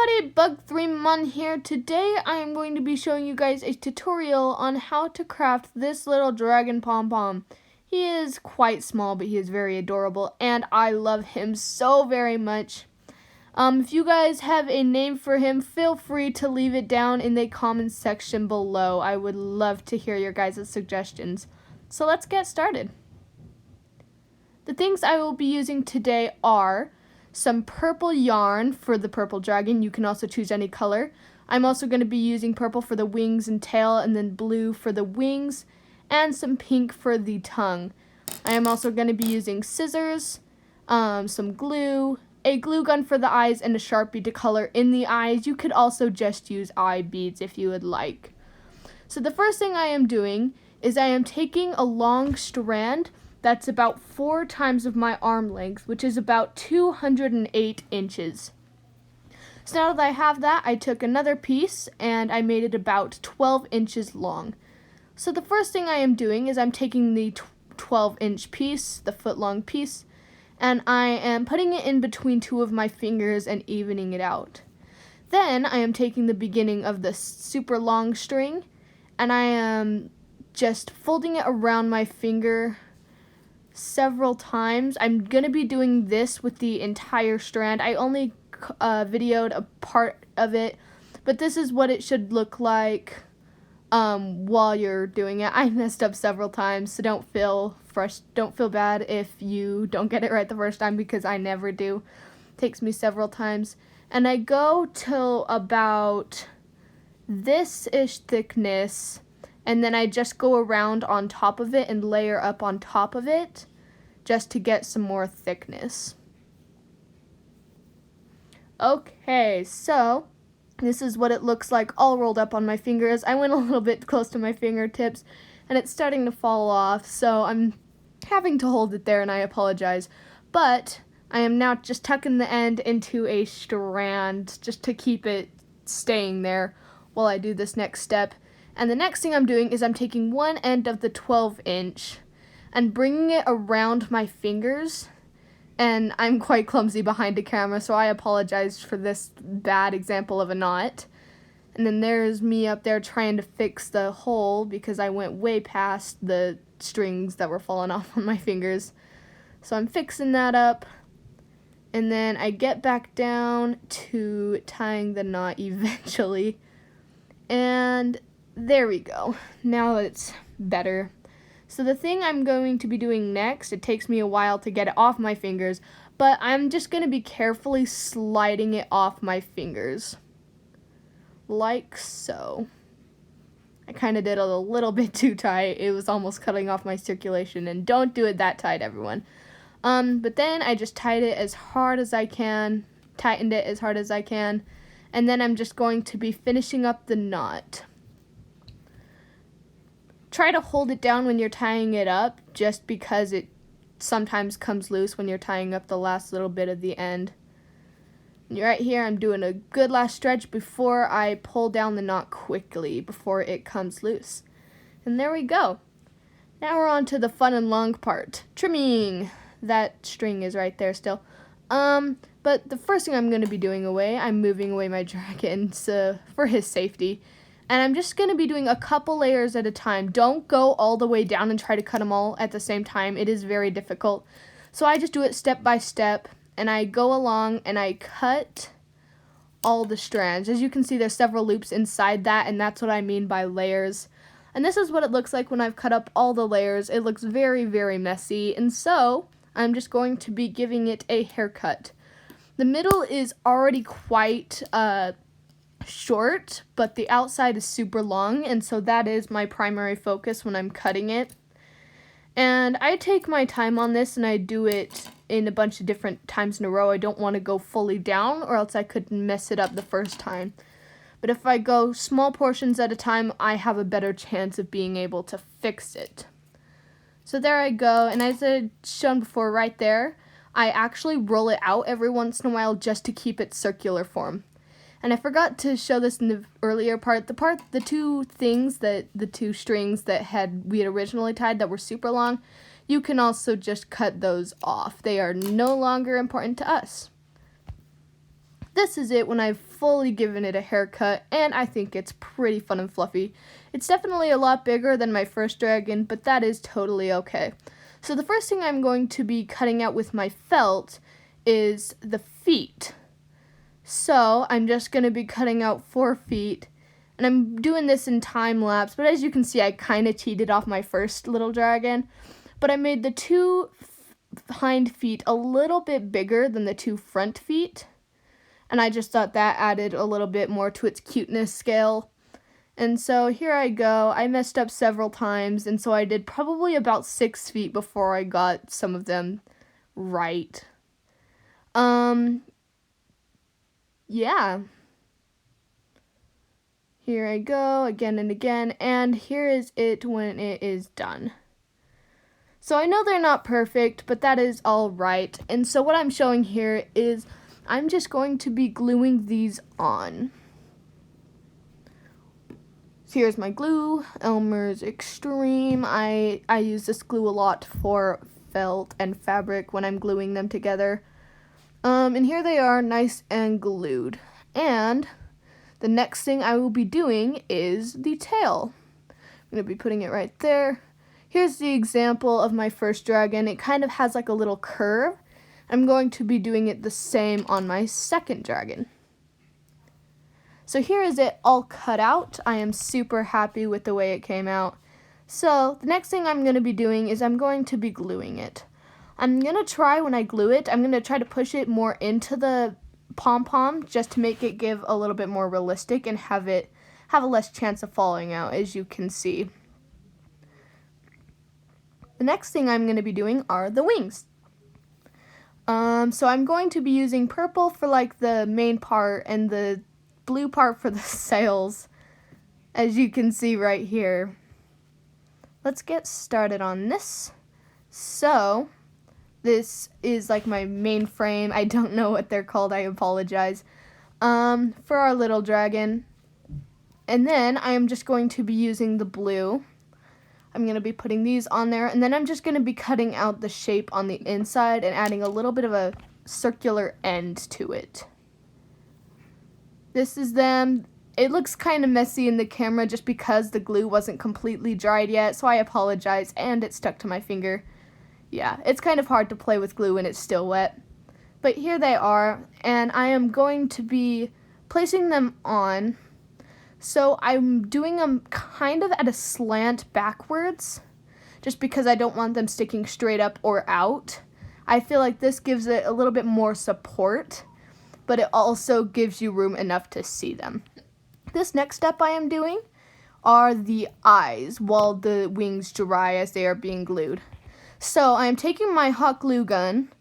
everybody, Bugg3mon here. Today I am going to be showing you guys a tutorial on how to craft this little dragon Pompom. He is quite small, but he is very adorable, and I love him so very much. If you guys have a name for him, feel free to leave it down in the comments section below. I would love to hear your guys' suggestions. So let's get started. The things I will be using today are some purple yarn for the purple dragon. You can also choose any color. I'm also going to be using purple for the wings and tail, and then blue for the wings, and some pink for the tongue. I am also going to be using scissors, some glue, a glue gun for the eyes, and a Sharpie to color in the eyes. You could also just use eye beads if you would like. So the first thing I am doing is I am taking a long strand that's about 4 times of my arm length, which is about 208 inches. So now that I have that, I took another piece and I made it about 12 inches long. So the first thing I am doing is I'm taking the 12-inch piece, the foot-long piece, and I am putting it in between 2 of my fingers and evening it out. Then I am taking the beginning of the super long string and I am just folding it around my finger several times. I'm going to be doing this with the entire strand. I only videoed a part of it, but this is what it should look like while you're doing it. I messed up several times, so don't feel bad if you don't get it right the first time, because I never do. It takes me several times. And I go till about this-ish thickness, and then I just go around on top of it and layer up on top of it just to get some more thickness. Okay, so this is what it looks like all rolled up on my fingers. I went a little bit close to my fingertips and it's starting to fall off, so I'm having to hold it there and I apologize. But I am now just tucking the end into a strand just to keep it staying there while I do this next step. And the next thing I'm doing is I'm taking one end of the 12-inch and bringing it around my fingers. And I'm quite clumsy behind the camera, so I apologize for this bad example of a knot. And then there's me up there trying to fix the hole because I went way past the strings that were falling off on my fingers. So I'm fixing that up. And then I get back down to tying the knot eventually. And there we go. Now it's better. So the thing I'm going to be doing next, it takes me a while to get it off my fingers, but I'm just going to be carefully sliding it off my fingers. Like so. I kind of did it a little bit too tight. It was almost cutting off my circulation, and don't do it that tight, everyone. But then I just tied it as hard as I can, tightened it as hard as I can, and then I'm just going to be finishing up the knot. Try to hold it down when you're tying it up, just because it sometimes comes loose when you're tying up the last little bit of the end. And right here, I'm doing a good last stretch before I pull down the knot quickly, before it comes loose. And there we go. Now we're on to the fun and long part, trimming. That string is right there still. But the first thing I'm going to be doing I'm moving away my dragon for his safety. And I'm just going to be doing a couple layers at a time. Don't go all the way down and try to cut them all at the same time. It is very difficult. So I just do it step by step. And I go along and I cut all the strands. As you can see, there's several loops inside that. And that's what I mean by layers. And this is what it looks like when I've cut up all the layers. It looks very, very messy. And so I'm just going to be giving it a haircut. The middle is already quite short, but the outside is super long, and so that is my primary focus when I'm cutting it. And I take my time on this, and I do it in a bunch of different times in a row. I don't want to go fully down, or else I could mess it up the first time. But if I go small portions at a time, I have a better chance of being able to fix it. So there I go, and as I've shown before right there, I actually roll it out every once in a while just to keep it circular form. And I forgot to show this in the earlier part. The two strings that we had originally tied that were super long, you can also just cut those off. They are no longer important to us. this is it when I've fully given it a haircut, and I think it's pretty fun and fluffy. It's definitely a lot bigger than my first dragon, but that is totally okay. So the first thing I'm going to be cutting out with my felt is the feet. So I'm just going to be cutting out 4 feet, and I'm doing this in time lapse, but as you can see I kind of cheated off my first little dragon, but I made the 2 hind feet a little bit bigger than the 2 front feet, and I just thought that added a little bit more to its cuteness scale. And so here I go. I messed up several times, and so I did probably about 6 feet before I got some of them right. Yeah. Here I go again and again, and here is it when it is done. So I know they're not perfect, but that is all right. And so what I'm showing here is I'm just going to be gluing these on. So here's my glue, Elmer's Extreme. I use this glue a lot for felt and fabric when I'm gluing them together. And here they are, nice and glued. And the next thing I will be doing is the tail. I'm going to be putting it right there. Here's the example of my first dragon. It kind of has like a little curve. I'm going to be doing it the same on my second dragon. So here is it all cut out. I am super happy with the way it came out. So the next thing I'm going to be doing is I'm going to be gluing it. I'm going to try when I glue it, I'm going to try to push it more into the pom-pom just to make it give a little bit more realistic and have a less chance of falling out, as you can see. The next thing I'm going to be doing are the wings. So I'm going to be using purple for like the main part and the blue part for the sails, as you can see right here. Let's get started on this. So this is like my main frame. I don't know what they're called, I apologize. For our little dragon. And then I am just going to be using the blue. I'm going to be putting these on there, and then I'm just going to be cutting out the shape on the inside and adding a little bit of a circular end to it. This is them. It looks kind of messy in the camera just because the glue wasn't completely dried yet, so I apologize, and it stuck to my finger. Yeah, it's kind of hard to play with glue when it's still wet. But here they are, and I am going to be placing them on. So I'm doing them kind of at a slant backwards, just because I don't want them sticking straight up or out. I feel like this gives it a little bit more support, but it also gives you room enough to see them. This next step I am doing are the eyes while the wings dry as they are being glued. So I am taking my hot glue gun,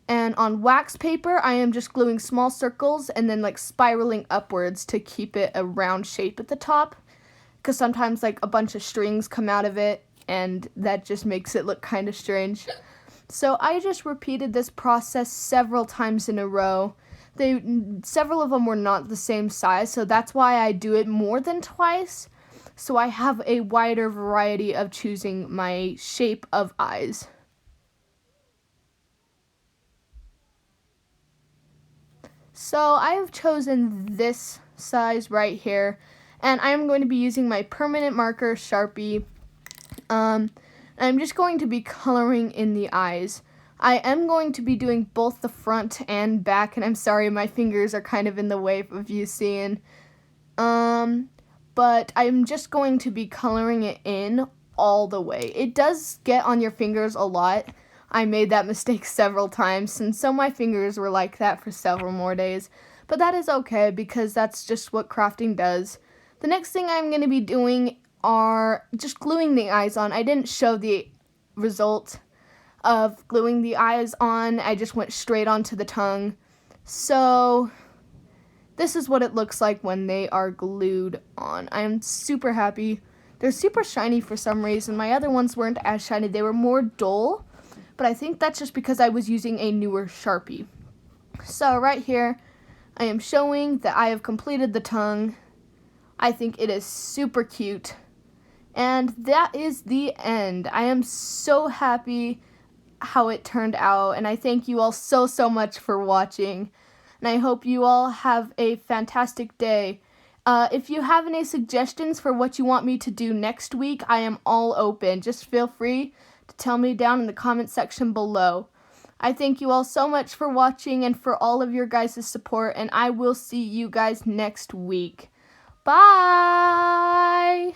and on wax paper I am just gluing small circles and then like spiraling upwards to keep it a round shape at the top, because sometimes like a bunch of strings come out of it and that just makes it look kind of strange. So I just repeated this process several times in a row. Several of them were not the same size, so that's why I do it more than twice, so I have a wider variety of choosing my shape of eyes. So I have chosen this size right here, and I'm going to be using my permanent marker Sharpie. I'm just going to be coloring in the eyes. I am going to be doing both the front and back, and I'm sorry my fingers are kind of in the way of you seeing. But I'm just going to be coloring it in all the way. It does get on your fingers a lot. I made that mistake several times, and so my fingers were like that for several more days. But that is okay, because that's just what crafting does. The next thing I'm going to be doing are just gluing the eyes on. I didn't show the result of gluing the eyes on. I just went straight onto the tongue. So this is what it looks like when they are glued on. I am super happy. They're super shiny for some reason. My other ones weren't as shiny. They were more dull. But I think that's just because I was using a newer Sharpie. So right here, I am showing that I have completed the tongue. I think it is super cute. And that is the end. I am so happy how it turned out, and I thank you all so much for watching. and I hope you all have a fantastic day. If you have any suggestions for what you want me to do next week, I am all open. Just feel free to tell me down in the comment section below. I thank you all so much for watching and for all of your guys' support, and I will see you guys next week. Bye!